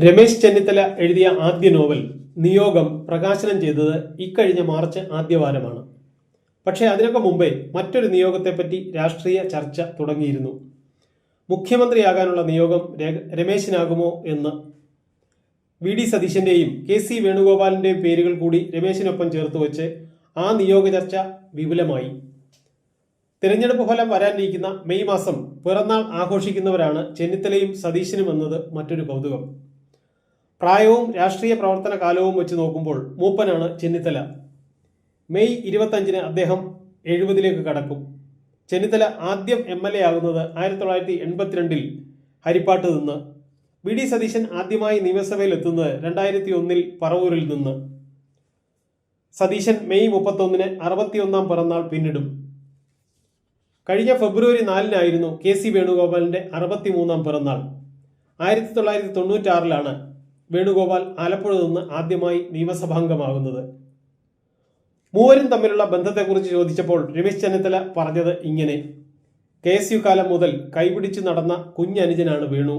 രമേശ് ചെന്നിത്തല എഴുതിയ ആദ്യ നോവൽ നിയോഗം പ്രകാശനം ചെയ്തത് ഇക്കഴിഞ്ഞ മാർച്ച് ആദ്യവാരമാണ്. പക്ഷേ അതിനൊക്കെ മുമ്പേ മറ്റൊരു നിയോഗത്തെപ്പറ്റി രാഷ്ട്രീയ ചർച്ച തുടങ്ങിയിരുന്നു. മുഖ്യമന്ത്രിയാകാനുള്ള നിയോഗം രമേശിനാകുമോ എന്ന്. വി.ഡി. സതീശന്റെയും കെ.സി. വേണുഗോപാലിന്റെയും പേരുകൾ കൂടി രമേശിനൊപ്പം ചേർത്ത് വെച്ച് ആ നിയോഗ ചർച്ച വിപുലമായി. തിരഞ്ഞെടുപ്പ് ഫലം വരാനിരിക്കുന്ന മെയ് മാസം പിറന്നാൾ ആഘോഷിക്കുന്നവരാണ് ചെന്നിത്തലയും സതീശനും എന്നത് മറ്റൊരു കൗതുകം. പ്രായവും രാഷ്ട്രീയ പ്രവർത്തന കാലവും വെച്ച് നോക്കുമ്പോൾ മൂപ്പനാണ് ചെന്നിത്തല. മെയ് 25-ന് അദ്ദേഹം 70-ലേക്ക് കടക്കും. ചെന്നിത്തല ആദ്യം MLA ആകുന്നത് 1982-ൽ ഹരിപ്പാട്ട് നിന്ന്. വി.ഡി. സതീശൻ ആദ്യമായി നിയമസഭയിൽ എത്തുന്നത് 2001-ൽ പറവൂരിൽ നിന്ന്. സതീശൻ മെയ് 31-ന് 61-ാം പിറന്നാൾ പിന്നിടും. കഴിഞ്ഞ ഫെബ്രുവരി 4-നായിരുന്നു കെ.സി. വേണുഗോപാലിന്റെ 63-ാം പിറന്നാൾ. 1996-ലാണ് വേണുഗോപാൽ ആലപ്പുഴ നിന്ന് ആദ്യമായി നിയമസഭാംഗമാകുന്നത്. മൂവരും തമ്മിലുള്ള ബന്ധത്തെക്കുറിച്ച് ചോദിച്ചപ്പോൾ രമേശ് ചെന്നിത്തല പറഞ്ഞത് ഇങ്ങനെ: KSU കാലം മുതൽ കൈപിടിച്ചു നടന്ന കുഞ്ഞനുജനാണ് വേണു.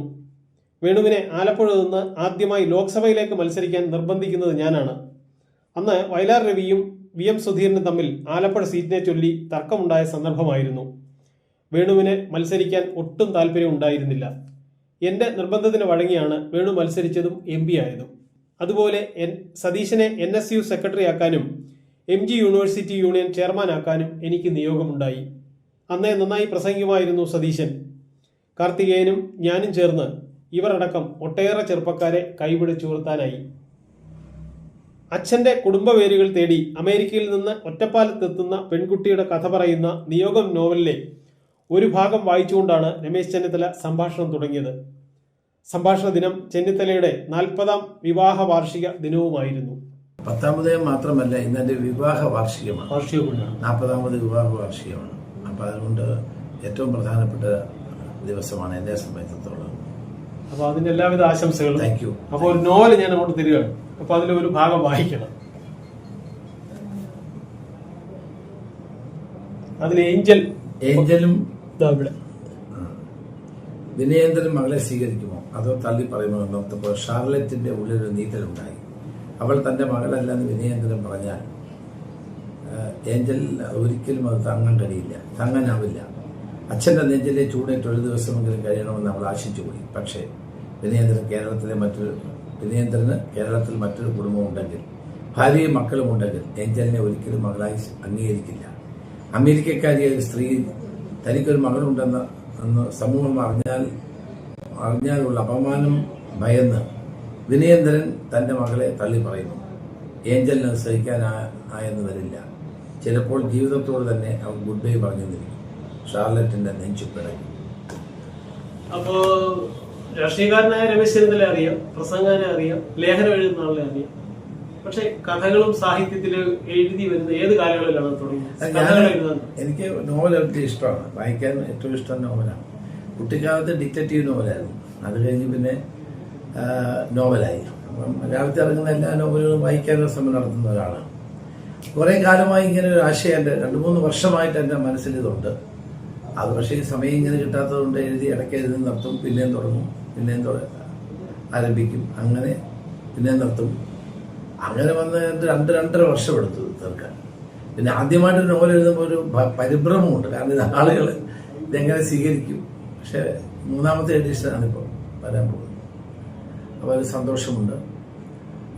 വേണുവിനെ ആലപ്പുഴ നിന്ന് ആദ്യമായി ലോക്സഭയിലേക്ക് മത്സരിക്കാൻ നിർബന്ധിക്കുന്നത് ഞാനാണ്. അന്ന് വയലാർ രവിയും VM സുധീരനും തമ്മിൽ ആലപ്പുഴ സീറ്റിനെ ചൊല്ലി തർക്കമുണ്ടായ സന്ദർഭമായിരുന്നു. വേണുവിന് മത്സരിക്കാൻ ഒട്ടും താല്പര്യം ഉണ്ടായിരുന്നില്ല. എന്റെ നിർബന്ധത്തിന് വഴങ്ങിയാണ് വേണു മത്സരിച്ചതും MP ആയതും. അതുപോലെ സതീശനെ NSU സെക്രട്ടറി ആക്കാനും MG യൂണിവേഴ്സിറ്റി യൂണിയൻ ചെയർമാനാക്കാനും എനിക്ക് നിയോഗമുണ്ടായി. അന്നേ നന്നായി പ്രസംഗിക്കുമായിരുന്നു സതീശൻ. കാർത്തികേയനും ഞാനും ചേർന്ന് ഇവരടക്കം ഒട്ടേറെ ചെറുപ്പക്കാരെ കൈപിടിച്ചുയർത്താനായി. അച്ഛന്റെ കുടുംബവേരുകൾ തേടി അമേരിക്കയിൽ നിന്ന് ഒറ്റപ്പാലത്തെത്തുന്ന പെൺകുട്ടിയുടെ കഥ പറയുന്ന നിയോഗം നോവലിലെ ഒരു ഭാഗം വായിച്ചുകൊണ്ടാണ് രമേശ് ചെന്നിത്തല സംഭാഷണം തുടങ്ങിയത്. സംഭാഷണ ദിനം ചെന്നിത്തലയുടെ 40-ാം വിവാഹ വാർഷിക ദിനവുമായിരുന്നു. 10ാമത് മാത്രമല്ല, ഇന്നെന്റെ വിവാഹ വാർഷികമാണ്. 40ാമത് വിവാഹ വാർഷികമാണ്. അപ്പൊ അതുകൊണ്ട് ഏറ്റവും പ്രധാനപ്പെട്ട ദിവസമാണ് എന്നെ സംബന്ധിച്ചിടത്തോളം. അപ്പൊ അതിന്റെ എല്ലാവിധ ആശംസകളും. Thank you. അപ്പൊ ഒരു നോവൽ ഞാൻ അങ്ങോട്ട് തരികയാണ്. അപ്പൊ അതിലൊരു ഭാഗം വായിക്കണം. അതിൽ ഏഞ്ചലും വിനയേന്ദ്രൻ മകളെ സ്വീകരിക്കുമോ അതോ തള്ളി പറയുമോ എന്നോർത്തപ്പോൾ ഷാർലറ്റിന്റെ ഉള്ളിലൊരു നീറ്റലുണ്ടായി. അവൾ തന്റെ മകളല്ലെന്ന് വിനയേന്ദ്രൻ പറഞ്ഞാൽ ഏഞ്ചൽ ഒരിക്കലും അത് താങ്ങാനാവില്ല. അച്ഛന്റെ നെഞ്ചിലെ ചൂടേറ്റ് ഒരു ദിവസമെങ്കിലും കഴിയണമെന്ന് അവൾ ആശിച്ചുപോയി. പക്ഷേ വിനയേന്ദ്രന് കേരളത്തിൽ മറ്റൊരു കുടുംബമുണ്ടെങ്കിൽ, ഭാര്യയും മക്കളും ഉണ്ടെങ്കിൽ ഏഞ്ചലിനെ ഒരിക്കലും മകളായി അംഗീകരിക്കില്ല. അമേരിക്കക്കാരിയായ ഒരു സ്ത്രീ തനിക്കൊരു മകളുണ്ടെന്ന് സമൂഹം അറിഞ്ഞാലുള്ള അപമാനം ഭയന്ന് വിനയേന്ദ്രൻ തന്റെ മകളെ തള്ളി പറയുന്നു. ഏഞ്ചലിന് സഹിക്കാനായെന്ന് വരില്ല. ചിലപ്പോൾ ജീവിതത്തോട് തന്നെ അവൻ ഗുഡ് ബൈ പറഞ്ഞെന്നിരിക്കും. ഷാർലറ്റിന്റെ നെഞ്ചുപിടയും. അപ്പോ രാഷ്ട്രീയക്കാരനായ രമേശ് ചെന്നിത്തല അറിയാം, പ്രസംഗനെ അറിയാം, ലേഖനം എഴുതുന്ന ആളെ അറിയാം. പക്ഷെ കഥകളും സാഹിത്യത്തില് എഴുതി വരുന്ന ഏത് കാലങ്ങളിലാണ് തുടങ്ങിയത്? എനിക്ക് നോവൽ ഒത്തിരി ഇഷ്ടമാണ്. വായിക്കാൻ ഏറ്റവും ഇഷ്ടം നോവലാണ്. കുട്ടിക്കാലത്ത് ഡിറ്റക്റ്റീവ് നോവലായിരുന്നു. അത് കഴിഞ്ഞ് പിന്നെ നോവലായി. അപ്പം മലയാളത്തിൽ ഇറങ്ങുന്ന എല്ലാ നോവലുകളും വായിക്കാനുള്ള ശ്രമം നടത്തുന്ന ഒരാളാണ്. കുറെ കാലമായി ഇങ്ങനെ ഒരു ആശയം എൻ്റെ 2-3 വർഷമായിട്ട് എൻ്റെ മനസ്സിൽ ഇതുണ്ട്. അത് പക്ഷേ ഈ സമയം ഇങ്ങനെ കിട്ടാത്തതുകൊണ്ട് ഇടയ്ക്ക് എഴുതി നിർത്തും, പിന്നെയും തുടങ്ങും, പിന്നെയും ആരംഭിക്കും, അങ്ങനെ പിന്നെയും നിർത്തും. അങ്ങനെ വന്ന് 2-2.5 വർഷം എടുത്തു തീർക്കാൻ. പിന്നെ ആദ്യമായിട്ടൊരു നോവൽ എഴുതുമ്പോൾ ഒരു പരിഭ്രമമുണ്ട്. കാരണം ഇത് ആളുകൾ ഇതെങ്ങനെ സ്വീകരിക്കും. പക്ഷെ 3ാമത്തെ എഡിഷനാണ് ഇപ്പോൾ വരാൻ പോകുന്നത്. അപ്പോൾ ഒരു സന്തോഷമുണ്ട്.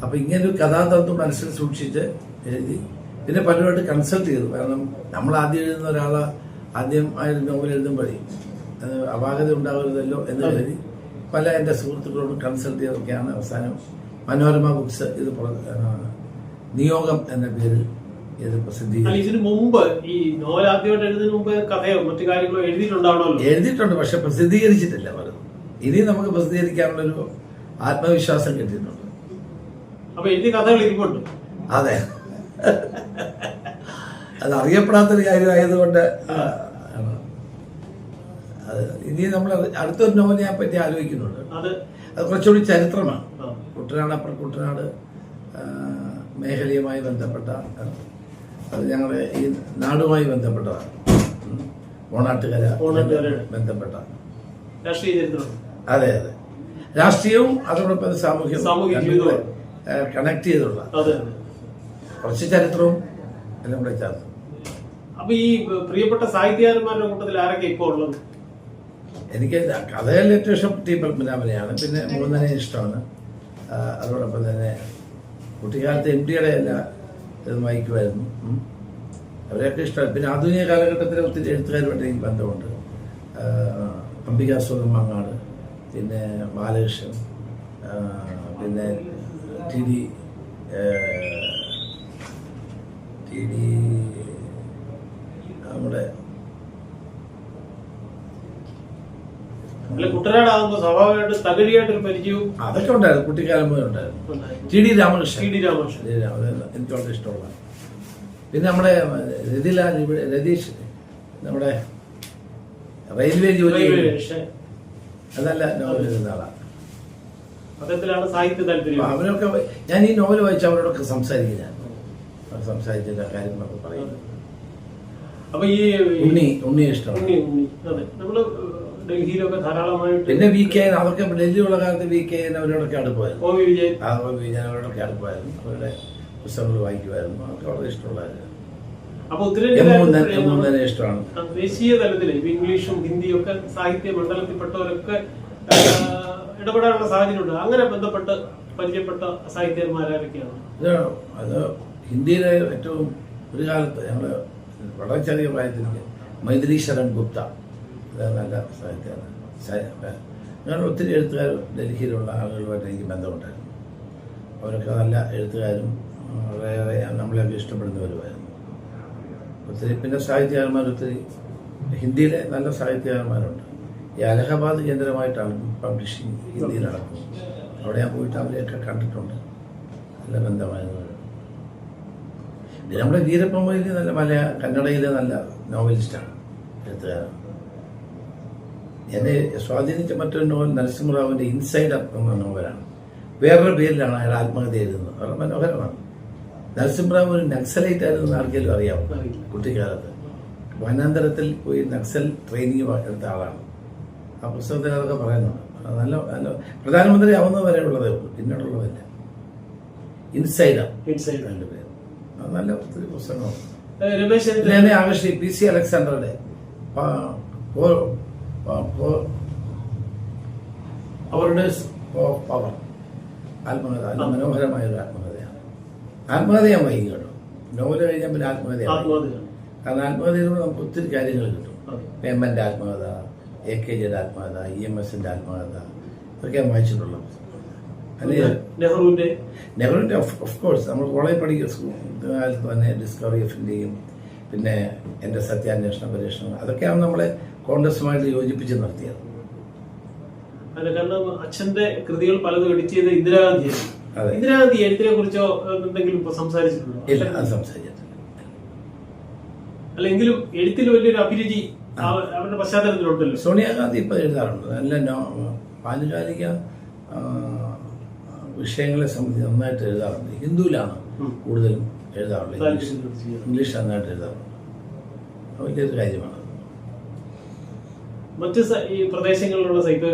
അപ്പൊ ഇങ്ങനൊരു കഥാതത്വം മനസ്സിൽ സൂക്ഷിച്ച് എഴുതി. പിന്നെ പലരുമായിട്ട് കൺസൾട്ട് ചെയ്തു. കാരണം നമ്മൾ ആദ്യം എഴുതുന്ന ഒരാളെ ആദ്യമായൊരു നോവൽ എഴുതുമ്പോഴേ അപാകത ഉണ്ടാകരുതല്ലോ എന്ന് കരുതി പല എൻ്റെ സുഹൃത്തുക്കളോട് കൺസൾട്ട് ചെയ്തൊക്കെയാണ് അവസാനം മനോരമ ബുക്സ് ഇത് നിയോഗം എന്ന പേരിൽ ഇത് പ്രസിദ്ധീകരിച്ചു. ഇതിനു മുമ്പ് ഈ നോവൽ ആദ്യമായിട്ട് എഴുതുന്നതിന് മുമ്പ് കഥയോ മറ്റു കാര്യങ്ങളോ എഴുതിയിട്ടുണ്ട്, പക്ഷെ പ്രസിദ്ധീകരിച്ചിട്ടില്ല പലതും. ഇനി നമുക്ക് പ്രസിദ്ധീകരിക്കാനുള്ളൊരു ആത്മവിശ്വാസം കിട്ടിയിട്ടുണ്ട്. അപ്പൊ എഴുതിയ കഥകൾ ഇരിപ്പുണ്ട്. അതെ, അത് അറിയപ്പെടാത്തൊരു കാര്യമായതുകൊണ്ട് ഇനി നമ്മൾ അടുത്തൊരു നോവലിനെ പറ്റി ആലോചിക്കുന്നുണ്ട്. അത് കുറച്ചുകൂടി ചരിത്രമാണ്. കുട്ടനാട് മേഖലയുമായി ബന്ധപ്പെട്ട, അത് ഞങ്ങളുടെ ഈ നാടുമായി ബന്ധപ്പെട്ടതാണ്. ഓണാട്ടുകര ബന്ധപ്പെട്ട രാഷ്ട്രീയ ചരിത്രം. അതെ അതെ. രാഷ്ട്രീയവും അതോടൊപ്പം സാമൂഹ്യ ജീവിതവും കണക്ട് ചെയ്തുള്ള അതെ കുറച്ച് ചരിത്രവും എല്ലാം കൂടെ ചേർത്ത്. അപ്പൊ ഈ പ്രിയപ്പെട്ട സാഹിത്യകാരന്മാരുടെ കൂട്ടത്തിൽ ആരൊക്കെ ഇപ്പൊ ഉള്ളത്? എനിക്ക് കഥകളിൽ ഏറ്റവും ഇഷ്ടം ടി പത്മനാഭനെയാണ്. പിന്നെ മൂന്നനെ ഇഷ്ടമാണ്. അതോടൊപ്പം തന്നെ കുട്ടിക്കാലത്ത് MT യുടെ എല്ലാ ഇതും വായിക്കുമായിരുന്നു. അവരെയൊക്കെ ഇഷ്ടമാണ്. പിന്നെ ആധുനിക കാലഘട്ടത്തിലെ ഒത്തിരി എഴുത്തുകാരുമായിട്ട് എനിക്ക് ബന്ധമുണ്ട്. അംബികാസുധൻ മങ്ങാട്, പിന്നെ ബാലകൃഷ്ണൻ, പിന്നെ TD നമ്മുടെ കുട്ടനാടാകുമ്പോ സ്വാഭാവികമായിട്ട് തകഴിയായിട്ടൊരു പരിചയവും അതൊക്കെ ഉണ്ടായിരുന്നു. കുട്ടിക്കാലം മുതൽ ഉണ്ടായിരുന്നു. TD രാമകൃഷ്ണൻ എനിക്ക് വളരെ ഇഷ്ടമുള്ള. പിന്നെ നമ്മുടെ രതീഷ് നമ്മുടെ റെയിൽവേ ജോലി അതല്ല നോവൽ എഴുതുന്ന ആളാണ്. അദ്ദേഹത്തിലാണ് സാഹിത്യ താല്പര്യം. അവരൊക്കെ ഞാൻ ഈ നോവൽ വായിച്ച അവരോടൊക്കെ സംസാരിക്കും. ഞാൻ സംസാരിച്ചില്ല കാര്യങ്ങളൊക്കെ പറയുന്നു. അപ്പൊ ഈ ഉണ്ണി ഇഷ്ടമാണ്. അതെ നമ്മള് ഡൽഹിയിലൊക്കെ ധാരാളമായിട്ട് പിന്നെ VK അതൊക്കെ ഡൽഹിയിലുള്ള കാലത്ത് VK അവരോടൊക്കെ അടുപ്പായിരുന്നു. OV വിജയൻ അവരോടൊക്കെ അടുപ്പായിരുന്നു. അവരുടെ പുസ്തകങ്ങൾ വായിക്കുമായിരുന്നു. അതൊക്കെ വളരെ ഇഷ്ടമുള്ളതായിരുന്നു. അപ്പൊ ഉത്തരേന്ത്യ ഇഷ്ടമാണ്. ദേശീയ തലത്തില് ഇംഗ്ലീഷും ഹിന്ദിയും ഒക്കെ സാഹിത്യ മണ്ഡലത്തിൽപ്പെട്ടവരൊക്കെ ഇടപെടാനുള്ള സാഹചര്യമുണ്ട്. അങ്ങനെ ബന്ധപ്പെട്ട് പരിചയപ്പെട്ട സാഹിത്യന്മാരൊക്കെയാണ് അത് ഹിന്ദിയിലെ ഏറ്റവും ഒരു കാലത്ത് ഞങ്ങള് വളരെ ചെറിയ പ്രായത്തിൽ മൈഥിലി ശരൺ ഗുപ്ത നല്ല സാഹിത്യമാണ്. അങ്ങനെ ഒത്തിരി എഴുത്തുകാർ ഡൽഹിയിലുള്ള ആളുകളുമായിട്ട് എനിക്ക് ബന്ധമുണ്ടായിരുന്നു. അവരൊക്കെ നല്ല എഴുത്തുകാരും വളരെയേറെ നമ്മളെയൊക്കെ ഇഷ്ടപ്പെടുന്നവരുമായിരുന്നു. ഒത്തിരി പിന്നെ സാഹിത്യകാരന്മാർ ഒത്തിരി ഹിന്ദിയിലെ നല്ല സാഹിത്യകാരന്മാരുണ്ട്. ഈ അലഹബാദ് കേന്ദ്രമായിട്ടാണ് പബ്ലിഷിംഗ് ഹിന്ദിയിൽ നടക്കുന്നത്. അവിടെ ഞാൻ പോയിട്ട് അവരെയൊക്കെ കണ്ടിട്ടുണ്ട്. നല്ല ബന്ധമായിരുന്നു. നമ്മുടെ വീരപ്പൻ മൊയ്ലി നല്ല കന്നഡയിലെ നല്ല നോവലിസ്റ്റാണ്, എഴുത്തുകാരൻ. എന്നെ സ്വാധീനിച്ച മറ്റൊരു നോവൽ നരസിംഹറാവുവിന്റെ ഇൻസൈഡർ എന്ന നോവലാണ്. വേറൊരു പേരിലാണ് അയാൾ ആത്മഹത്യ എഴുതുന്നത്. വളരെ മനോഹരമാണ്. നരസിംഹറാവു ഒരു നക്സലൈറ്റ് ആയിരുന്നു ആർക്കെങ്കിലും അറിയാവും. കുട്ടിക്കാലത്ത് വനാന്തരത്തിൽ പോയി നക്സൽ ട്രെയിനിങ് എടുത്ത ആളാണ്. ആ പുസ്തകത്തിൽ അതൊക്കെ പറയുന്നുണ്ട്. നല്ല നല്ല പ്രധാനമന്ത്രി ആവുന്നത് വരെ ഉള്ളതേ ഉള്ളൂ, പിന്നീടുള്ളതില്ല. ഇൻസൈഡർ എൻ്റെ പേര്. നല്ല ഒത്തിരി പുസ്തകമാണ്. എന്നെ ആകർഷിച്ച് PC അലക്സാണ്ടറുടെ പവർ ആത്മകഥ. നല്ല മനോഹരമായ ഒരു ആത്മകഥയാണ്. ആത്മകഥ ഞാൻ വായിക്കും കേട്ടോ. നോവൽ കഴിഞ്ഞാൽ പിന്നെ ആത്മകഥയാണ്. കാരണം ആത്മകഥയിലൂടെ നമുക്ക് ഒത്തിരി കാര്യങ്ങൾ കിട്ടും. പേമന്റെ ആത്മകഥ, AKGയുടെ ആത്മകഥ, EMSന്റെ ആത്മകഥ, ഇതൊക്കെ ഞാൻ വായിച്ചിട്ടുള്ളത്. നെഹ്റുവിന്റെ ഓഫ് കോഴ്സ് നമ്മൾ കോളേജ് പഠിക്കുന്ന കാലത്ത് തന്നെ ഡിസ്കവറി ഓഫ് ഇന്ത്യയും പിന്നെ എൻ്റെ സത്യാന്വേഷണ പരീക്ഷണം അതൊക്കെയാണ് നമ്മളെ കോൺഗ്രസുമായിട്ട് യോജിപ്പിച്ച് നിർത്തിയത്. കാരണം അച്ഛന്റെ കൃതികൾ പലതും എഡിറ്റ് ചെയ്ത് ഇന്ദിരാഗാന്ധിയാണ്. ഇന്ദിരാഗാന്ധി എഴുത്തിനെ കുറിച്ചോ എന്തെങ്കിലും സംസാരിച്ചിട്ടുണ്ടോ? ഇല്ല, അത് സംസാരിച്ചിട്ടില്ല. അല്ലെങ്കിലും എഴുത്തിൽ വലിയൊരു അഭിരുചി അവരുടെ പശ്ചാത്തലത്തിലുണ്ടല്ലോ. സോണിയാഗാന്ധി ഇപ്പൊ എഴുതാറുണ്ട്. നല്ല ആനുകാലിക വിഷയങ്ങളെ സംബന്ധിച്ച് നന്നായിട്ട് എഴുതാറുണ്ട്. ഹിന്ദുവിലാണ് കൂടുതലും എഴുതാറുള്ളത്. ഇംഗ്ലീഷ് നന്നായിട്ട് എഴുതാറുണ്ട്. വലിയൊരു കാര്യമാണ്. മറ്റ് ഈ പ്രദേശങ്ങളിലുള്ള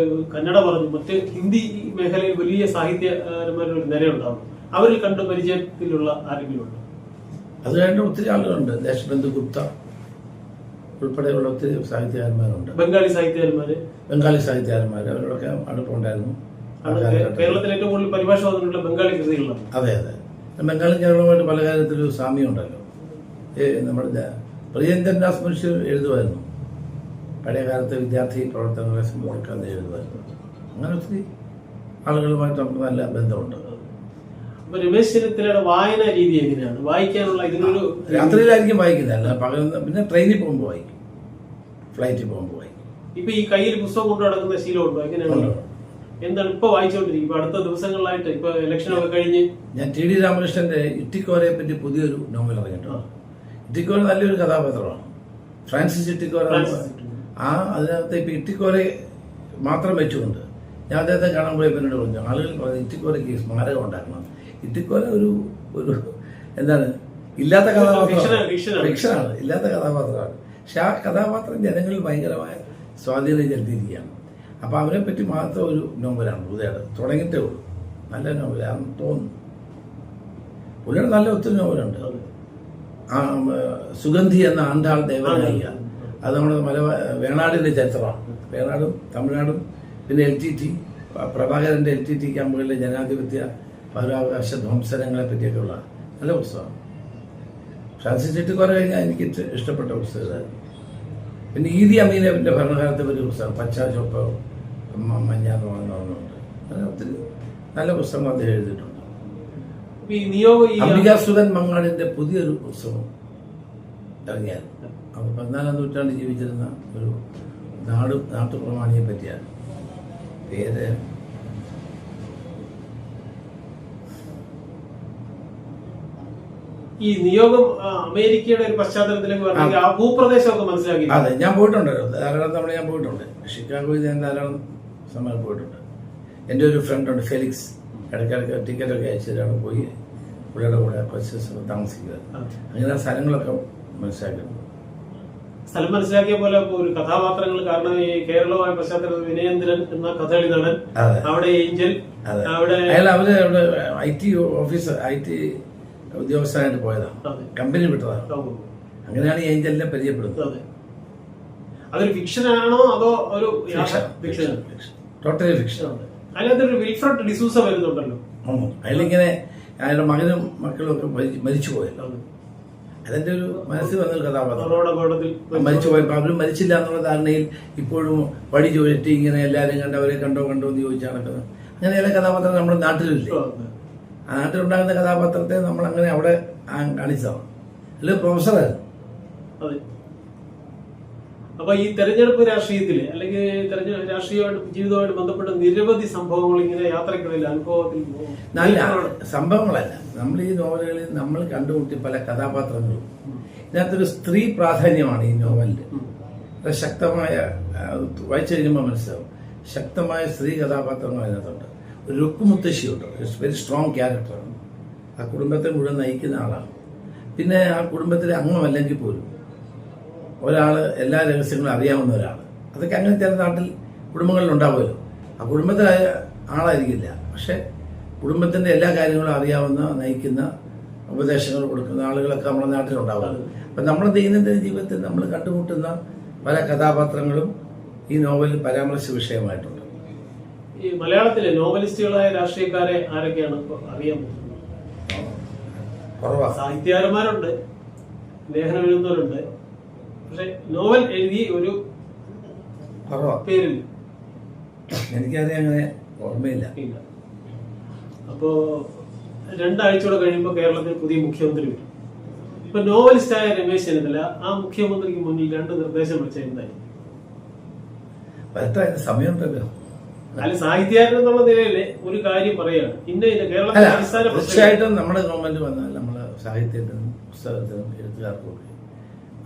കന്നഡ പറഞ്ഞു, മറ്റ് ഹിന്ദി മേഖലയിൽ വലിയ സാഹിത്യകാരന്മാരുടെ ഒരു നിരയുണ്ടാവും. അവരിൽ കണ്ട് പരിചയത്തിലുള്ള ആരെങ്കിലും ഉണ്ട്? അത് കഴിഞ്ഞ ഒത്തിരി ആളുകളുണ്ട്. ദേശബന്ധു ഗുപ്ത ഉൾപ്പെടെയുള്ള ഒത്തിരി സാഹിത്യകാരന്മാരുണ്ട്. ബംഗാളി സാഹിത്യകാരന്മാർ അവരോടൊക്കെ അടുപ്പമുണ്ടായിരുന്നു. കേരളത്തിൽ ഏറ്റവും കൂടുതൽ പരിഭാഷ വന്നിട്ടുള്ള ബംഗാളി കൃതികളാണ്. അതെ അതെ. ബംഗാളും കേരളവുമായിട്ട് പല കാര്യത്തിലും സാമ്യം ഉണ്ടല്ലോ. നമ്മുടെ പ്രിയചന്ദ്രൻ ദാസ് മുൻഷി എഴുതുമായിരുന്നു. പഴയ കാലത്തെ വിദ്യാർത്ഥി പ്രവർത്തനങ്ങളെ സംബന്ധിക്കാൻ എഴുതുമായിരുന്നു. അങ്ങനെ ഒത്തിരി ആളുകളുമായിട്ട് നമുക്ക് നല്ല ബന്ധമുണ്ട്. അപ്പൊ രമേശ് ചെന്നിത്തലയുടെ വായന രീതി എങ്ങനെയാണ്? വായിക്കാനുള്ള ഇതിനൊരു രാത്രിയിലായിരിക്കും വായിക്കുന്നത്, അല്ല പകൽ. പിന്നെ ട്രെയിനിൽ പോകുമ്പോൾ വായിക്കും, ഫ്ലൈറ്റിൽ പോകുമ്പോൾ വായിക്കും. ഇപ്പൊ ഈ കയ്യിൽ പുസ്തകം കൊണ്ടു നടക്കുന്ന ശീലമുണ്ടോ? എങ്ങനെയാണ്? എന്താണ് ഇപ്പൊ വായിച്ചുകൊണ്ടിരിക്കും? ഇപ്പൊ അടുത്ത ദിവസങ്ങളിലായിട്ട് ഇപ്പൊ ഇലക്ഷനൊക്കെ കഴിഞ്ഞ് ഞാൻ TD രാമകൃഷ്ണന്റെ ഇട്ടിക്കോരയെ പറ്റി പുതിയൊരു നോവൽ ഇറങ്ങിയിട്ടുണ്ട്. ഇട്ടിക്കോര നല്ലൊരു കഥാപാത്രമാണ്. ഫ്രാൻസിസ് ഇട്ടിക്കോര. അതിനകത്ത് ഇപ്പൊ ഇട്ടിക്കോരെ മാത്രം വെച്ചുകൊണ്ട് ഞാൻ അദ്ദേഹത്തെ കാണാൻ പോയപ്പോൾ എന്നോട് പറഞ്ഞു, ആളുകൾ പറഞ്ഞു ഇട്ടിക്കോരയ്ക്ക് സ്മാരകം ഉണ്ടാക്കണം. ഇട്ടിക്കോര ഒരു എന്താണ് ഇല്ലാത്ത കഥാപാത്രമാണ്, ഫിക്ഷനാണ്, ഇല്ലാത്ത കഥാപാത്രമാണ്. പക്ഷെ ആ കഥാപാത്രം ജനങ്ങളിൽ ഭയങ്കരമായ സ്വാധീനം ചെലുത്തിയിരിക്കുകയാണ്. അപ്പോൾ അവരെ പറ്റി മാത്രം ഒരു നോവലാണ് പുതിയത്, തുടങ്ങിയിട്ടേ ഉള്ളൂ. നല്ല നോവലാണെന്ന് തോന്നുന്നു. പുള്ളിയുടെ നല്ല ഒത്തിരി നോവലുണ്ട്. സുഗന്ധി എന്ന ആണ്ടാൾ ദേവനായിക, അത് നമ്മുടെ വേണാടിൻ്റെ ചരിത്രമാണ്. വേണാടും തമിഴ്നാടും പിന്നെ LTT പ്രഭാകരൻ്റെ LTT ക്യാമ്പുകളിലെ ജനാധിപത്യ പൗരാവകാശ ധ്വംസനങ്ങളെ പറ്റിയൊക്കെയുള്ള നല്ല പുസ്തകമാണ്. ഫ്രാൻസിസ് ചെട്ടിക്കോര കഴിഞ്ഞാൽ എനിക്ക് ഇഷ്ടപ്പെട്ട പുസ്തകമായിരുന്നു. പിന്നെ ഈദി അമീനവിൻ്റെ ഭരണകാലത്തെ പറ്റിയ പുസ്തകം പച്ച ചുവപ്പ് മഞ്ഞാന്ന് പറഞ്ഞുണ്ട്. അങ്ങനെ ഒത്തിരി നല്ല പുസ്തകങ്ങൾ അദ്ദേഹം എഴുതിയിട്ടുണ്ട്. അംബികാസുധൻ മങ്ങാടിൻ്റെ പുതിയൊരു പുസ്തകം ഇറങ്ങിയായിരുന്നു. അപ്പോൾ 14ാം നൂറ്റാണ്ടിൽ ജീവിച്ചിരുന്ന ഒരു നാട്ടുപ്രമാണിയെ പറ്റിയാണ്. പേര് ഈ നിയോഗം അമേരിക്കയുടെ ഒരു പശ്ചാത്തലത്തിലേക്ക് വരണമെങ്കിൽ ആ ഭൂപ്രദേശമൊക്കെ മനസ്സിലാക്കി. അതെ, ഞാൻ പോയിട്ടുണ്ട്, ധാരാളം തവണ ഞാൻ പോയിട്ടുണ്ട്. ഷിക്കാഗോയിൽ ഞാൻ ധാരാളം സമയം പോയിട്ടുണ്ട്. എൻ്റെ ഒരു ഫ്രണ്ടുണ്ട് ഫെലിക്സ്, ഇടയ്ക്കിടയ്ക്ക് ടിക്കറ്റൊക്കെ അയച്ചതാണ്, പോയി പുള്ളിയുടെ കൂടെ കുറച്ച് ദിവസം താമസിക്കുക. അങ്ങനെ ആ സ്ഥലങ്ങളൊക്കെ മനസ്സിലാക്കിയിട്ടുണ്ട്. സ്ഥലം മനസ്സിലാക്കിയ പോലെ ഒരു കഥാപാത്രങ്ങൾ, കാരണം ഈ കേരളമായ പശ്ചാത്തലത്തിൽ വിനയേന്ദ്രൻ എന്ന കഥകളി നടൻ, അവിടെ ഏഞ്ചൽ, അവിടെ അവര് IT ഓഫീസർ, IT ഉദ്യോഗസ്ഥനായിട്ട് പോയതാണ്, കമ്പനി വിട്ടതാണ്. അങ്ങനെയാണ് ഏഞ്ചലിനെ പരിചയപ്പെടുന്നത്. അതൊരു ഫിക്ഷനാണോ അതോ ഒരു ടോട്ടലി ഫിക്ഷൻ? അതിനകത്തൊരു വിൽഫ്രഡ് ഡിസൂസ വരുന്നുണ്ടല്ലോ. അതിലിങ്ങനെ അയാളുടെ മകനും മക്കളും ഒക്കെ മരിച്ചു പോയല്ലോ. അതിന്റെ ഒരു മനസ്സിൽ വന്നൊരു കഥാപാത്രം മരിച്ചു പോയപ്പോൾ അവരും മരിച്ചില്ല എന്നുള്ള ധാരണയിൽ ഇപ്പോഴും വടി ചുഴറ്റി ഇങ്ങനെ എല്ലാവരും കണ്ട് അവരെ കണ്ടോ എന്ന് ചോദിച്ചാൽ നടക്കുന്നത്. അങ്ങനെ ചില കഥാപാത്രം നമ്മുടെ നാട്ടിലില്ലേ, ആ നാട്ടിലുണ്ടാകുന്ന കഥാപാത്രത്തെ നമ്മൾ അങ്ങനെ അവിടെ കാണിച്ചതാണ്. അല്ലെങ്കിൽ പ്രൊഫസറായിരുന്നു. അപ്പൊ ഈ തെരഞ്ഞെടുപ്പ് രാഷ്ട്രീയത്തില് അല്ലെങ്കിൽ രാഷ്ട്രീയമായിട്ട് ജീവിതമായിട്ട് ബന്ധപ്പെട്ട നിരവധി സംഭവങ്ങൾ ഇങ്ങനെ യാത്രക്കിടയിൽ അനുഭവത്തിൽ നല്ല സംഭവങ്ങളല്ല, നമ്മൾ ഈ നോവലുകളിൽ നമ്മൾ കണ്ടുമുട്ടിയ പല കഥാപാത്രങ്ങളും. ഇതിനകത്തൊരു സ്ത്രീ പ്രാധാന്യമാണ് ഈ നോവലിൽ ശക്തമായ, വായിച്ചു കഴിയുമ്പോൾ മനസ്സിലാവും, ശക്തമായ സ്ത്രീ കഥാപാത്രങ്ങൾ അതിനകത്തുണ്ട്. ഒരു രുക്കുമുത്തശ്ശിയുണ്ട്, വെരി സ്ട്രോങ് ക്യാരക്ടറാണ്. ആ കുടുംബത്തെ മുഴുവൻ നയിക്കുന്ന ആളാണ്. പിന്നെ ആ കുടുംബത്തിലെ അംഗമല്ലെങ്കിൽ പോലും ഒരാൾ എല്ലാ രഹസ്യങ്ങളും അറിയാവുന്ന ഒരാൾ. അതൊക്കെ അങ്ങനെ ചില നാട്ടിൽ കുടുംബങ്ങളിൽ ഉണ്ടാവുമല്ലോ. ആ കുടുംബത്തിലായ ആളായിരിക്കില്ല, പക്ഷെ കുടുംബത്തിന്റെ എല്ലാ കാര്യങ്ങളും അറിയാവുന്ന, നയിക്കുന്ന, ഉപദേശങ്ങൾ കൊടുക്കുന്ന ആളുകളൊക്കെ നമ്മുടെ നാട്ടിലുണ്ടാവുമല്ലോ. അപ്പം നമ്മുടെ ദൈനംദിന ജീവിതത്തിൽ നമ്മൾ കണ്ടുമുട്ടുന്ന പല കഥാപാത്രങ്ങളും ഈ നോവലിൽ പരാമർശ വിഷയമായിട്ടുണ്ട്. ഈ മലയാളത്തിലെ നോവലിസ്റ്റുകളായ രാഷ്ട്രീയക്കാരെ ആരൊക്കെയാണ് അറിയാൻ പറ്റുന്നത്? സാഹിത്യകാരന്മാരുണ്ട്, ലേഖനം എഴുതുന്നവരുണ്ട്, പക്ഷെ നോവൽ എഴുതി ഒരു പേരില്ല. എനിക്കറിയാം, അങ്ങനെ ഓർമ്മയില്ല. അപ്പോ 2 ആഴ്ചയോടെ കഴിയുമ്പോൾ കേരളത്തിൽ പുതിയ മുഖ്യമന്ത്രി വരും. ഇപ്പൊ നോവലിസ്റ്റായ രമേശ് ചെന്നിത്തല ആ മുഖ്യമന്ത്രിക്ക് മുന്നിൽ 2 നിർദ്ദേശം വെച്ച എന്തായി? സമയമുണ്ടല്ലോ. അല്ല, സാഹിത്യകാരൻ എന്നുള്ള നിലയില് ഒരു കാര്യം പറയാണ്, കേരളത്തിലെ അടിസ്ഥാന തീർച്ചയായിട്ടും നമ്മുടെ ഗവൺമെന്റ് വന്നാൽ നമ്മള് സാഹിത്യത്തിനും പുസ്തകത്തിനും എഴുത്തുകാർക്കും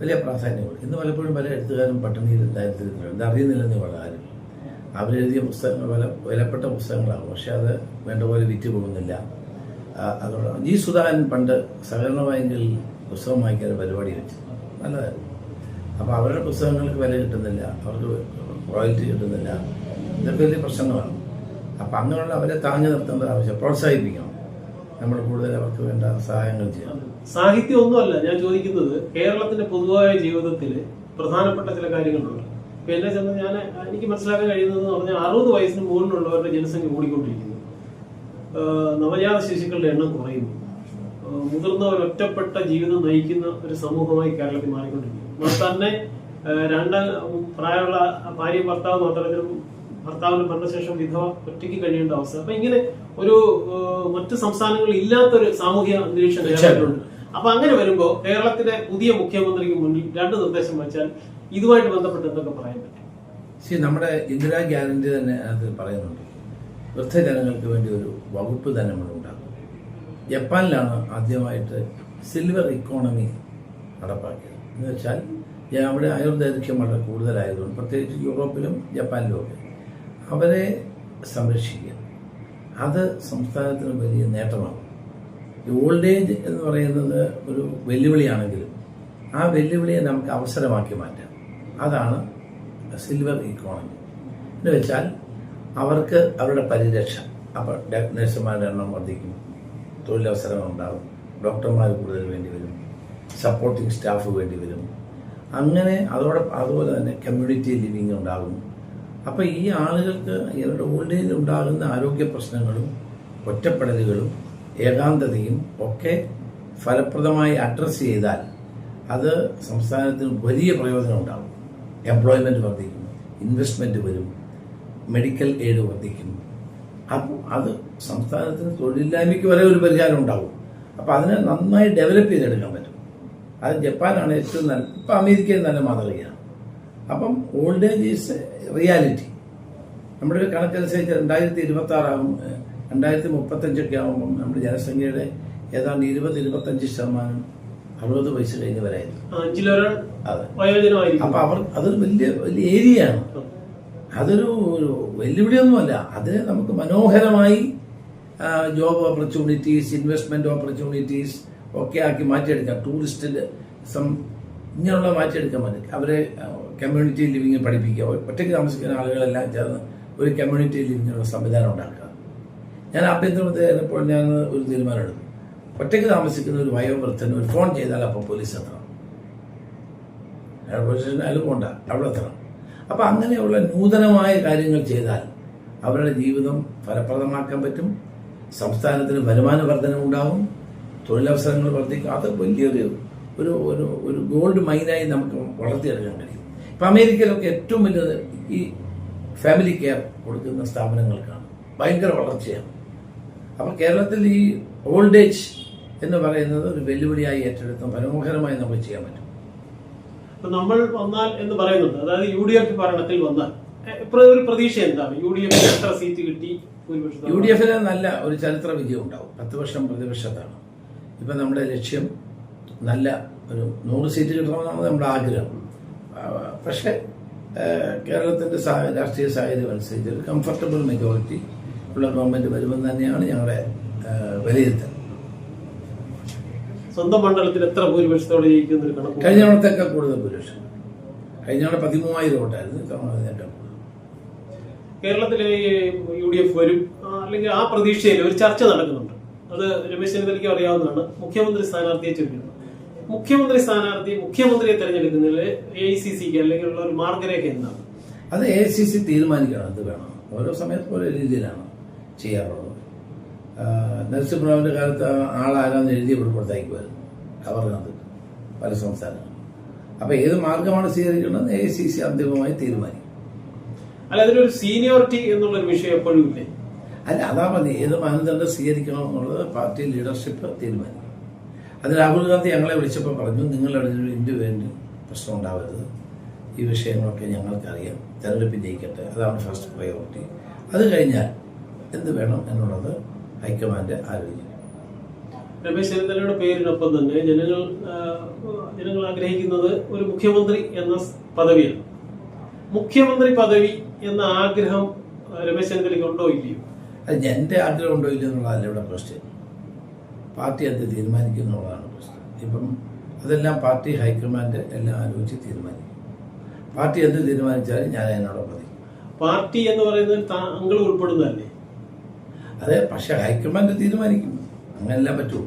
വലിയ പ്രാധാന്യം കൊടുക്കും. ഇന്ന് പലപ്പോഴും പല എഴുത്തുകാരും പട്ടിണിയിൽ ഇത് അറിയുന്നില്ലെന്ന് വളരെ അവരെഴുതിയ പുസ്തകങ്ങൾ വിലപ്പെട്ട പുസ്തകങ്ങളാകും, പക്ഷെ അത് വേണ്ട പോലെ വിറ്റ് പോകുന്നില്ല. അതോടെ ജി സുധാകരൻ പണ്ട് സഹകരണ ബാങ്കിൽ പുസ്തകം വായിക്കാൻ പരിപാടി വെച്ചു, നല്ലതായിരുന്നു. അപ്പോൾ അവരുടെ പുസ്തകങ്ങൾക്ക് വില കിട്ടുന്നില്ല, അവർക്ക് റോയൽറ്റി കിട്ടുന്നില്ല, ഇതൊക്കെ വലിയ പ്രശ്നങ്ങളാണ്. അപ്പം അങ്ങനെയുള്ള അവരെ താങ്ങി നിർത്തേണ്ടത് ആവശ്യം, പ്രോത്സാഹിപ്പിക്കണം. നമ്മൾ കൂടുതൽ അവർക്ക് വേണ്ട സഹായങ്ങൾ ചെയ്യണം. സാഹിത്യം ഒന്നുമല്ല ഞാൻ ചോദിക്കുന്നത്, കേരളത്തിന്റെ പൊതുവായ ജീവിതത്തിൽ പ്രധാനപ്പെട്ട ചില കാര്യങ്ങളുണ്ട്. പിന്നെ എനിക്ക് മനസ്സിലാക്കാൻ കഴിയുന്നത് പറഞ്ഞാൽ 60 വയസ്സിന് മുകളിലുള്ളവരുടെ ജനസംഖ്യ കൂടിക്കൊണ്ടിരിക്കുന്നു, നവജാത ശിശുക്കളുടെ എണ്ണം കുറയുന്നു, മുതിർന്നവർ ഒറ്റപ്പെട്ട ജീവിതം നയിക്കുന്ന ഒരു സമൂഹമായി കേരളത്തിൽ മാറിക്കൊണ്ടിരിക്കുന്നു. തന്നെ പ്രായമുള്ള ഭാര്യയും ഭർത്താവും മാത്രം, ഭർത്താവിന്റെ മരണശേഷം വിധവ ഒറ്റയ്ക്ക് കഴിയേണ്ട അവസ്ഥ. അപ്പൊ ഇങ്ങനെ ഒരു മറ്റു സംസ്ഥാനങ്ങളിൽ ഇല്ലാത്തൊരു സാമൂഹ്യ അന്തരീക്ഷം കേരളത്തിലുണ്ട്. അപ്പൊ അങ്ങനെ വരുമ്പോ കേരളത്തിലെ പുതിയ മുഖ്യമന്ത്രിക്ക് മുന്നിൽ 2 നിർദ്ദേശം വെച്ചാൽ ഇതുമായിട്ട് ബന്ധപ്പെട്ട് എന്തൊക്കെ പറയാൻ പറ്റും? നമ്മുടെ ഇന്ദിരാ ഗ്യാരണ്ടി തന്നെ അതിൽ പറയുന്നുണ്ട്, വൃദ്ധജനങ്ങൾക്ക് വേണ്ടി ഒരു വകുപ്പ് തന്നെ നമ്മൾ ഉണ്ടാക്കും. ജപ്പാനിലാണ് ആദ്യമായിട്ട് സിൽവർ ഇക്കോണമി നടപ്പാക്കിയത്. എന്ന് വെച്ചാൽ അവിടെ ആയുർദൈർഘ്യം വളരെ കൂടുതലായതുകൊണ്ട്, പ്രത്യേകിച്ച് യൂറോപ്പിലും ജപ്പാനിലും ഒക്കെ അവരെ സംരക്ഷിക്കുക, അത് സംസ്ഥാനത്തിന് വലിയ നേട്ടമാണ്. ഓൾഡ് ഏജ് എന്ന് പറയുന്നത് ഒരു വെല്ലുവിളിയാണെങ്കിലും ആ വെല്ലുവിളിയെ നമുക്ക് അവസരമാക്കി മാറ്റാം. അതാണ് സിൽവർ ഇക്കോണമി. എന്ന് വെച്ചാൽ അവർക്ക് അവരുടെ പരിരക്ഷ. അപ്പോൾ നഴ്സുമാരുടെ എണ്ണം വർദ്ധിക്കും, തൊഴിലവസരങ്ങൾ ഉണ്ടാകും, ഡോക്ടർമാർ കൂടുതൽ വേണ്ടി വരും, സപ്പോർട്ടിംഗ് സ്റ്റാഫ് വേണ്ടി വരും. അങ്ങനെ അതുപോലെ തന്നെ കമ്മ്യൂണിറ്റി ലിവിങ് ഉണ്ടാകും. അപ്പോൾ ഈ ആളുകൾക്ക് ഇവരുടെ ഓൾഡ് ഏജിൽ ഉണ്ടാകുന്ന ആരോഗ്യ പ്രശ്നങ്ങളും ഒറ്റപ്പെടലുകളും ഏകാന്തതയും ഒക്കെ ഫലപ്രദമായി അഡ്രസ്സ് ചെയ്താൽ അത് സംസ്ഥാനത്തിന് വലിയ പ്രയോജനം ഉണ്ടാകും. എംപ്ലോയ്മെൻറ്റ് വർദ്ധിക്കും, ഇൻവെസ്റ്റ്മെൻറ്റ് വരും, മെഡിക്കൽ എയ്ഡ് വർദ്ധിക്കും. അപ്പം അത് സംസ്ഥാനത്തിന് തൊഴിലില്ലായ്മയ്ക്ക് വരെ ഒരു പരിഹാരം ഉണ്ടാകും. അപ്പോൾ അതിനെ നന്നായി ഡെവലപ്പ് ചെയ്തെടുക്കാൻ പറ്റും. അത് ജപ്പാനാണ് ഏറ്റവും നല്ല, ഇപ്പം അമേരിക്കയിൽ നല്ല മാതൃകയാണ്. അപ്പം ഓൾഡ് ഏജ് ഈസ് റിയാലിറ്റി. നമ്മുടെ ഒരു കണക്കനുസരിച്ച് 2026 2035 ആകുമ്പം നമ്മുടെ ജനസംഖ്യയുടെ ഏതാണ്ട് 20-25% 60 വയസ്സ് കഴിഞ്ഞവരായിരുന്നു. അതെ. അപ്പൊ അതൊരു വലിയ വലിയ ഏരിയയാണ്. അതൊരു വെല്ലുവിളിയൊന്നുമല്ല. അതിനെ നമുക്ക് മനോഹരമായി ജോബ് ഓപ്പർച്യൂണിറ്റീസ്, ഇൻവെസ്റ്റ്മെന്റ് ഓപ്പർച്യൂണിറ്റീസ് ഒക്കെ ആക്കി മാറ്റിയെടുക്കാം. ടൂറിസ്റ്റിൽ ഇങ്ങനെയുള്ള മാറ്റിയെടുക്കാൻ പറ്റും. അവരെ കമ്മ്യൂണിറ്റി ലിവിങ് പഠിപ്പിക്കുക. ഒറ്റയ്ക്ക് താമസിക്കുന്ന ആളുകളെല്ലാം ചേർന്ന് ഒരു കമ്മ്യൂണിറ്റി ലിവിങ്ങിനുള്ള സംവിധാനം ഉണ്ടാക്കുക. ഞാൻ ആഭ്യന്തരമന്ത്രി ആയിരുന്നപ്പോൾ ഞാൻ ഒരു തീരുമാനമെടുത്തു. ഒറ്റയ്ക്ക് താമസിക്കുന്ന ഒരു വയോവൃദ്ധന് ഒരു ഫോൺ ചെയ്താൽ അപ്പോൾ പോലീസ് എത്തണം, പോലീസ് സ്റ്റേഷൻ അതിൽ പോകണ്ട, അവിടെ എത്തണം. അപ്പം അങ്ങനെയുള്ള നൂതനമായ കാര്യങ്ങൾ ചെയ്താൽ അവരുടെ ജീവിതം ഫലപ്രദമാക്കാൻ പറ്റും. സംസ്ഥാനത്തിന് വരുമാന വർധനമുണ്ടാകും, തൊഴിലവസരങ്ങൾ വർദ്ധിക്കും. അത് വലിയൊരു ഒരു ഒരു ഒരു ഗോൾഡ് മൈനായി നമുക്ക് വളർത്തിയെടുക്കാൻ കഴിയും. ഇപ്പം അമേരിക്കയിലൊക്കെ ഏറ്റവും വലിയത് ഈ ഫാമിലി കെയർ കൊടുക്കുന്ന സ്ഥാപനങ്ങൾക്കാണ്. ഭയങ്കര വളർച്ചയാണ്. അപ്പം കേരളത്തിൽ ഈ ഓൾഡ് ഏജ് എന്ന് പറയുന്നത് ഒരു വെല്ലുവിളിയായി ഏറ്റെടുത്ത് മനോഹരമായി നമുക്ക് ചെയ്യാൻ പറ്റും. നമ്മൾ വന്നാൽ എന്ന് പറയുന്നുണ്ട്, അതായത് UDF ഭരണത്തിൽ വന്നാൽ ഒരു പ്രതീക്ഷ എന്താണ്? UDF എത്ര സീറ്റ് കിട്ടി? UDF നല്ല ഒരു ചരിത്ര വിജയം ഉണ്ടാവും. 10 വർഷം പ്രതിപക്ഷത്താണ്. ഇപ്പം നമ്മുടെ ലക്ഷ്യം നല്ല ഒരു 100 സീറ്റ് കിട്ടണമെന്നാണ് നമ്മുടെ ആഗ്രഹം. പക്ഷേ കേരളത്തിൻ്റെ രാഷ്ട്രീയ സാഹചര്യം അനുസരിച്ച് ഒരു കംഫർട്ടബിൾ മെജോറിറ്റി ഉള്ള ഗവൺമെന്റ് വരുമെന്ന് തന്നെയാണ് ഞങ്ങളുടെ വിലയിരുത്തൽ. സ്വന്തം മണ്ഡലത്തിൽ എത്ര ഭൂരിപക്ഷത്തോടെ ജയിക്കുന്ന ഒരു കണക്ക്? കഴിഞ്ഞ തവണത്തേക്കാൾ കൂടുതൽ ഭൂരിപക്ഷം. കഴിഞ്ഞ തവണ 13,000 വോട്ടായിരുന്നു. ഇത്തവണ കേരളത്തിലെ UDF വരും അല്ലെങ്കിൽ ആ പ്രതീക്ഷയിൽ ഒരു ചർച്ച നടക്കുന്നുണ്ട്. അത് രമേശ് ചെന്നിത്തലയ്ക്ക് അറിയാവുന്നതാണ്. മുഖ്യമന്ത്രി സ്ഥാനാർത്ഥിയെ ചൊല്ലുന്നു. മുഖ്യമന്ത്രിയെ തെരഞ്ഞെടുക്കുന്നതിൽ AICCക്ക് അല്ലെങ്കിൽ ഉള്ള ഒരു മാർഗരേഖ എന്താണ്? അത് AICC തീരുമാനിക്കണം. അത് വേണം. ഓരോ സമയത്ത് ഓരോ രീതിയിലാണ് ചെയ്യാറുള്ളത്. നരസിംഹറാവിന്റെ കാലത്ത് ആളാരാന്ന് എഴുതി പുറത്തേക്കുമായിരുന്നു ഗവർണർ പല സംസ്ഥാനങ്ങൾ. അപ്പൊ ഏത് മാർഗമാണ് സ്വീകരിക്കുന്നത് AICC അന്തിമമായി തീരുമാനിക്കും. അല്ല, അതിലൊരു സീനിയോറിറ്റി എന്നുള്ളൊരു വിഷയം എപ്പോഴും ഇല്ലേ? അല്ല, അതാ മതി. ഏത് മാനദണ്ഡം സ്വീകരിക്കണം എന്നുള്ളത് പാർട്ടി ലീഡർഷിപ്പ് തീരുമാനിക്കും. അത് രാഹുൽ ഗാന്ധി ഞങ്ങളെ വിളിച്ചപ്പോൾ പറഞ്ഞു, നിങ്ങളുടെ ഇൻഡിവിജ്വൽ പ്രശ്നം ഉണ്ടാവരുത്, ഈ വിഷയങ്ങളൊക്കെ ഞങ്ങൾക്കറിയാം, തെരഞ്ഞെടുപ്പ് ജയിക്കട്ടെ, അതാണ് ഫസ്റ്റ് പ്രയോറിറ്റി. അത് കഴിഞ്ഞാൽ എന്ത് വേണം എന്നുള്ളത് ഹൈക്കമാൻഡ് ആലോചിക്കും. രമേശ് ചെന്നിത്തലയുടെ പേരിനൊപ്പം തന്നെ ജനങ്ങൾ ആഗ്രഹിക്കുന്നത് ഒരു മുഖ്യമന്ത്രി എന്ന പദവിയാണ്. മുഖ്യമന്ത്രി പദവി എന്ന ആഗ്രഹം രമേശ് ചെന്നിത്തലയ്ക്ക് ഉണ്ടോ ഇല്ലയോ? അത് എൻ്റെ ആഗ്രഹം ഉണ്ടോ ഇല്ലയോ എന്നുള്ളതല്ല ഇവിടെ ക്വസ്റ്റ്യൻ. പാർട്ടി അത് തീരുമാനിക്കും എന്നുള്ളതാണ് പ്രശ്നം. ഇപ്പം അതെല്ലാം പാർട്ടി ഹൈക്കമാൻഡ് എല്ലാം ആലോചിച്ച് തീരുമാനിക്കും. പാർട്ടി എന്ത് തീരുമാനിച്ചാലും ഞാൻ അതിനോടൊപ്പം നിൽക്കും. പാർട്ടി എന്ന് പറയുന്നത് താങ്കൾ ഉൾപ്പെടുന്നതല്ലേ? അതെ, പക്ഷെ ഹൈക്കമാൻഡ് തീരുമാനിക്കും. അങ്ങനെല്ലാം പറ്റുമോ?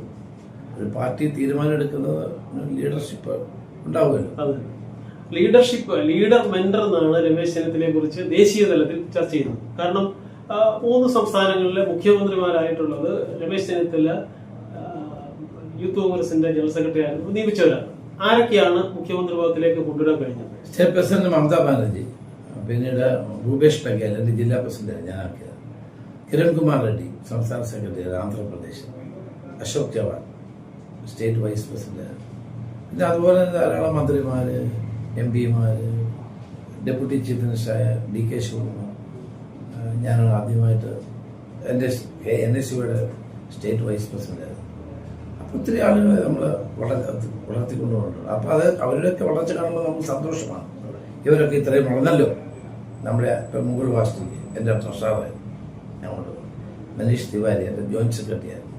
ഒരു പാർട്ടി തീരുമാനം എടുക്കുന്നത് ലീഡർഷിപ്പ് ഉണ്ടാവുമല്ലോ. ലീഡർ മെന്റർ എന്നാണ് രമേശ് ചെന്നിത്തലയെ കുറിച്ച് ദേശീയ തലത്തിൽ ചർച്ച ചെയ്യുന്നത്. കാരണം 3 സംസ്ഥാനങ്ങളിലെ മുഖ്യമന്ത്രിമാരായിട്ടുള്ളത് രമേശ് ചെന്നിത്തല യൂത്ത് കോൺഗ്രസിന്റെ ജനറൽ സെക്രട്ടറി ആയിരുന്നു നിയമിച്ചവരാണ്. ആരൊക്കെയാണ് മുഖ്യമന്ത്രി പദത്തിലേക്ക് കൊണ്ടുവരാൻ കഴിഞ്ഞത്? സ്റ്റേറ്റ് പ്രസിഡന്റ് മമതാ ബാനർജി, പിന്നീട് ഭൂപേഷ് ബഗേൽ എന്റെ ജില്ലാ പ്രസിഡന്റ് ഞാനാക്കിയത്, കിരൺകുമാർ റെഡ്ഡി സംസ്ഥാന secretary Andhra Pradesh, Ashok Chavan state vice president, പിന്നെ അതുപോലെ ധാരാളം മന്ത്രിമാര്, MP-മാര്, ഡെപ്യൂട്ടി ചീഫ് മിനിസ്റ്ററായ DK ശിവകുമാർ, ഞാനാണ് ആദ്യമായിട്ട് എൻ്റെ NSUയുടെ സ്റ്റേറ്റ് വൈസ് പ്രസിഡന്റ്. അപ്പോൾ ഒത്തിരി ആളുകളെ നമ്മൾ വളർത്തിക്കൊണ്ടുപോകുന്നുണ്ട്. അപ്പോൾ അത് അവരുടെയൊക്കെ വളർച്ച കാണുമ്പോൾ നമുക്ക് സന്തോഷമാണ്. ഇവരൊക്കെ ഇത്രയും വളർന്നല്ലോ. നമ്മുടെ മുകുൾ വാസ്തുക്ക് എൻ്റെ ട്രഷറായിരുന്നു, ഞങ്ങളോട് മനീഷ് തിവാരി എൻ്റെ ജോയിന്റ് സെക്രട്ടറിയായിരുന്നു.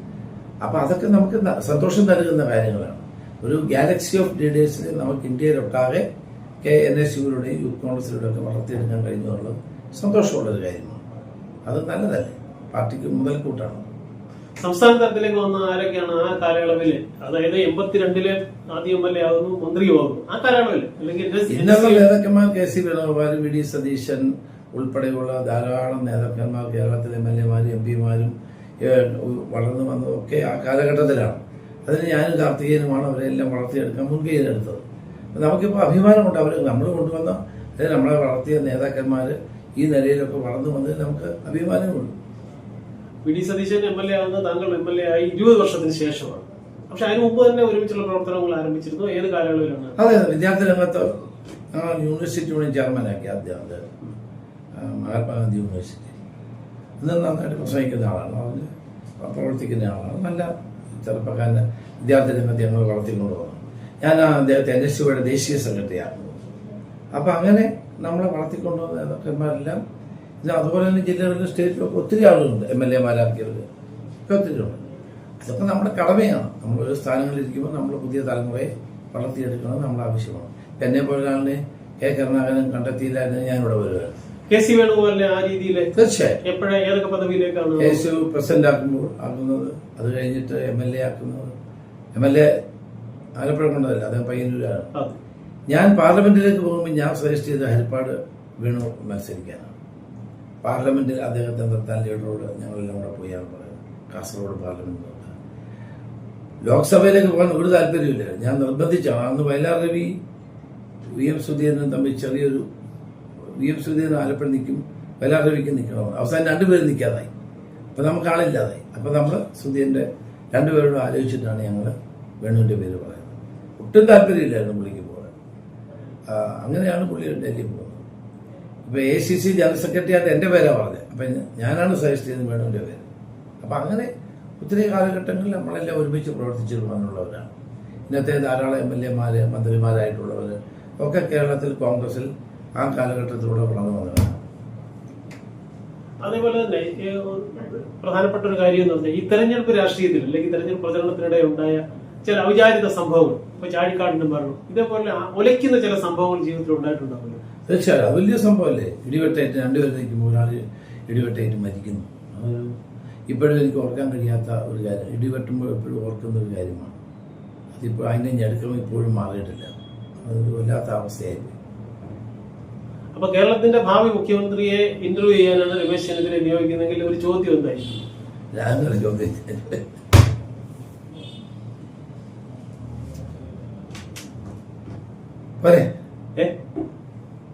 അപ്പോൾ അതൊക്കെ നമുക്ക് സന്തോഷം നൽകുന്ന കാര്യങ്ങളാണ്. ഒരു ഗാലക്സി ഓഫ് ലീഡേഴ്സിനെ നമുക്ക് ഇന്ത്യയിലൊട്ടാകെ NSUവിലൂടെയും യൂത്ത് കോൺഗ്രസിലൂടെയൊക്കെ വളർത്തിയെടുക്കാൻ കഴിഞ്ഞുള്ളത് സന്തോഷമുള്ളൊരു കാര്യമാണ്. അത് നല്ലതല്ലേ, പാർട്ടിക്ക് മുതൽക്കൂട്ടാണ്. സംസ്ഥാന തലത്തിലേക്ക് വന്ന ആരൊക്കെയാണ് ആ കാലയളവിൽ, അതായത് 82-ല് ആദ്യം എം എൽ എ ആകുന്നു, മന്ത്രിയുമാകുന്നു, ആ കാലയളവിൽ അല്ലെങ്കിൽ ഇന്നുള്ള നേതാക്കന്മാർ K C Venugopal, V D Satheesan ഉൾപ്പെടെയുള്ള ധാരാളം നേതാക്കന്മാർ, കേരളത്തിലെ എം എൽ എമാരും എം പിമാരും വളർന്നു വന്നതൊക്കെ ആ കാലഘട്ടത്തിലാണ്. അതിന് ഞാനും കാർത്തികേയനുമാണ് അവരെല്ലാം വളർത്തിയെടുക്കാൻ മുൻകൈയ്യെടുത്തത്. നമുക്കിപ്പോൾ അഭിമാനമുണ്ട്. നമ്മൾ കൊണ്ടുവന്ന നമ്മളെ വളർത്തിയ നേതാക്കന്മാർ ഈ നിലയിലൊക്കെ വളർന്നു വന്നതിൽ നമുക്ക് അഭിമാനമുണ്ട്. V D Satheesan M L A ആകുന്നത് താങ്കൾ എം എൽ എ ആയി 20 വർഷത്തിന് ശേഷമാണ്. പക്ഷെ അതിന് മുമ്പ് തന്നെ ഒരുമിച്ചുള്ള പ്രവർത്തനങ്ങൾ ആരംഭിച്ചിരുന്നു. ഏത് കാലയളവിലാണ്? അതെ, വിദ്യാർത്ഥി രംഗത്ത് യൂണിവേഴ്സിറ്റി യൂണിയൻ ചെയർമാനാക്കി ആദ്യം. അത് മഹാത്മാഗാന്ധി യൂണിവേഴ്സിറ്റി. ഇന്ന് നന്നായിട്ട് പ്രസംഗിക്കുന്ന ആളാണ്, അതിന് പ്രവർത്തിക്കുന്ന ആളാണ്. നല്ല ചെറുപ്പക്കാരൻ്റെ വിദ്യാർത്ഥി രംഗത്ത് ഞങ്ങൾ വളർത്തിക്കൊണ്ട് പോകുന്നു. ഞാൻ അദ്ദേഹത്തെ NSUയുടെ ദേശീയ സെക്രട്ടറി ആക്കുന്നു. അപ്പം അങ്ങനെ നമ്മളെ വളർത്തിക്കൊണ്ടുവന്ന നേതാക്കന്മാരെല്ലാം ഇത് അതുപോലെ തന്നെ ജില്ലകളിലും സ്റ്റേറ്റിലൊക്കെ ഒത്തിരി ആളുകളുണ്ട്. എം എൽ എമാരാക്കിയവർ ഒക്കെ ഒത്തിരി ഉണ്ട്. ഇതൊക്കെ നമ്മുടെ കടമയാണ്. നമ്മളൊരു സ്ഥാനങ്ങളിലിരിക്കുമ്പോൾ നമ്മൾ പുതിയ തലമുറയെ വളർത്തിയെടുക്കുന്നത് നമ്മുടെ ആവശ്യമാണ്. എന്നെ പോലെ ആളിനെ കെ കരുണാകരൻ കണ്ടെത്തിയില്ലായിരുന്നു ഞാനിവിടെ വരുവാണ്. കെ സി വേണുഗോപാലിനെ ആ രീതിയിൽ തീർച്ചയായും എപ്പോഴാണ് ഏതൊക്കെ പദവിയിലേക്കാണ് കേസ് പ്രസിഡന്റ് ആക്കുന്നത്, അത് കഴിഞ്ഞിട്ട് എം എൽ എ ആക്കുന്നത്. എം എൽ എ ആലപ്പുഴ കൊണ്ടതല്ല, അദ്ദേഹം പയ്യന്നൂരാണ്. ഞാൻ പാർലമെന്റിലേക്ക് പോകുമ്പോൾ ഞാൻ സജസ്റ്റ് ചെയ്ത ഹരിപ്പാട് വേണു മത്സരിക്കാനാണ്. പാർലമെന്റിൽ അദ്ദേഹത്തെ നിർത്താൻ ലീഡറോട് ഞങ്ങളെല്ലാം കൂടെ പോയാണ് പറയുന്നത്. കാസർഗോഡ് പാർലമെന്റ് ലോക്സഭയിലേക്ക് പോകാൻ ഒരു താല്പര്യമില്ല. ഞാൻ നിർബന്ധിച്ചാണ്. അന്ന് വയലാർ രവി VM സുധീരനും തമ്മിൽ ചെറിയൊരു VM സുധീരൻ ആലപ്പുഴ നിൽക്കും, വയലാർ രവിക്ക് നിൽക്കണം. അവസാനം രണ്ടുപേരും നിൽക്കാതായി. അപ്പം നമുക്ക് ആളില്ലാതായി. അപ്പം നമ്മൾ സുധീരൻ്റെ രണ്ടുപേരോട് ആലോചിച്ചിട്ടാണ് ഞങ്ങൾ വേണുവിൻ്റെ പേര് പറയുന്നത്. ഒട്ടും താല്പര്യമില്ലായിരുന്നു പുള്ളിക്ക് പോകാൻ. അങ്ങനെയാണ് പുള്ളി ഡൽഹി പോകുന്നത്. ഇപ്പൊ ACC ജനറൽ സെക്രട്ടറി ആയിട്ട് എന്റെ പേരാണ് പറഞ്ഞത്. അപ്പൊ ഞാനാണ് സജസ്റ്റ് ചെയ്തത് വേണുവിന്റെ പേര്. അപ്പൊ അങ്ങനെ ഒത്തിരി കാലഘട്ടങ്ങളിൽ നമ്മളെല്ലാം ഒരുമിച്ച് പ്രവർത്തിച്ചിട്ടുള്ളവരാണ്. ഇന്നത്തെ ധാരാളം ML എമാര് മന്ത്രിമാരായിട്ടുള്ളവർ ഒക്കെ കേരളത്തിൽ കോൺഗ്രസിൽ ആ കാലഘട്ടത്തിലൂടെ വളർന്നു വന്നവരാണ്. അതേപോലെ തന്നെ പ്രധാനപ്പെട്ട ഒരു കാര്യം എന്ന് പറഞ്ഞാൽ ഈ തെരഞ്ഞെടുപ്പ് രാഷ്ട്രീയത്തിൽ അല്ലെങ്കിൽ തെരഞ്ഞെടുപ്പ് പ്രചരണത്തിനിടെ ഉണ്ടായ ചില ഔചാരിക സംഭവങ്ങൾ, ഇപ്പൊ ചാഴിക്കാടിന്റെ മരണം, ഇതേപോലെ ഒലയ്ക്കുന്ന ചില സംഭവങ്ങൾ ജീവിതത്തിൽ ഉണ്ടായിട്ടുണ്ടാവില്ല. തീർച്ചയായും അത് വലിയ സംഭവമല്ലേ. ഇടിവെട്ടേറ്റ് രണ്ടുപേരും നിൽക്കുമ്പോൾ ഒരാൾ ഇടിവെട്ടേറ്റ് മരിക്കുന്നു. ഇപ്പോഴും എനിക്ക് ഓർക്കാൻ കഴിയാത്ത ഒരു കാര്യം. ഇടിവെട്ടുമ്പോൾ എപ്പോഴും ഓർക്കുന്ന ഒരു കാര്യമാണ്. അതിപ്പോൾ അതിൻ്റെ ഞെടുക്കം ഇപ്പോഴും മാറിയിട്ടില്ല. അതൊരു വല്ലാത്ത അവസ്ഥയായിരുന്നു. അപ്പൊ കേരളത്തിന്റെ ഭാവി മുഖ്യമന്ത്രിയെ ഇന്റർവ്യൂ ചെയ്യാനാണ് രമേശ് ചെന്നിത്തല നിയോഗിക്കുന്നതെങ്കിൽ ഒരു ചോദ്യം എന്തായിരിക്കും? ഞാൻ ചോദ്യം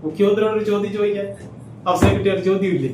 മുഖ്യമന്ത്രിയോട് ഒരു ചോദ്യം ചോദിക്കാൻ അവസരം കിട്ടിയ ഒരു ചോദ്യമില്ലേ?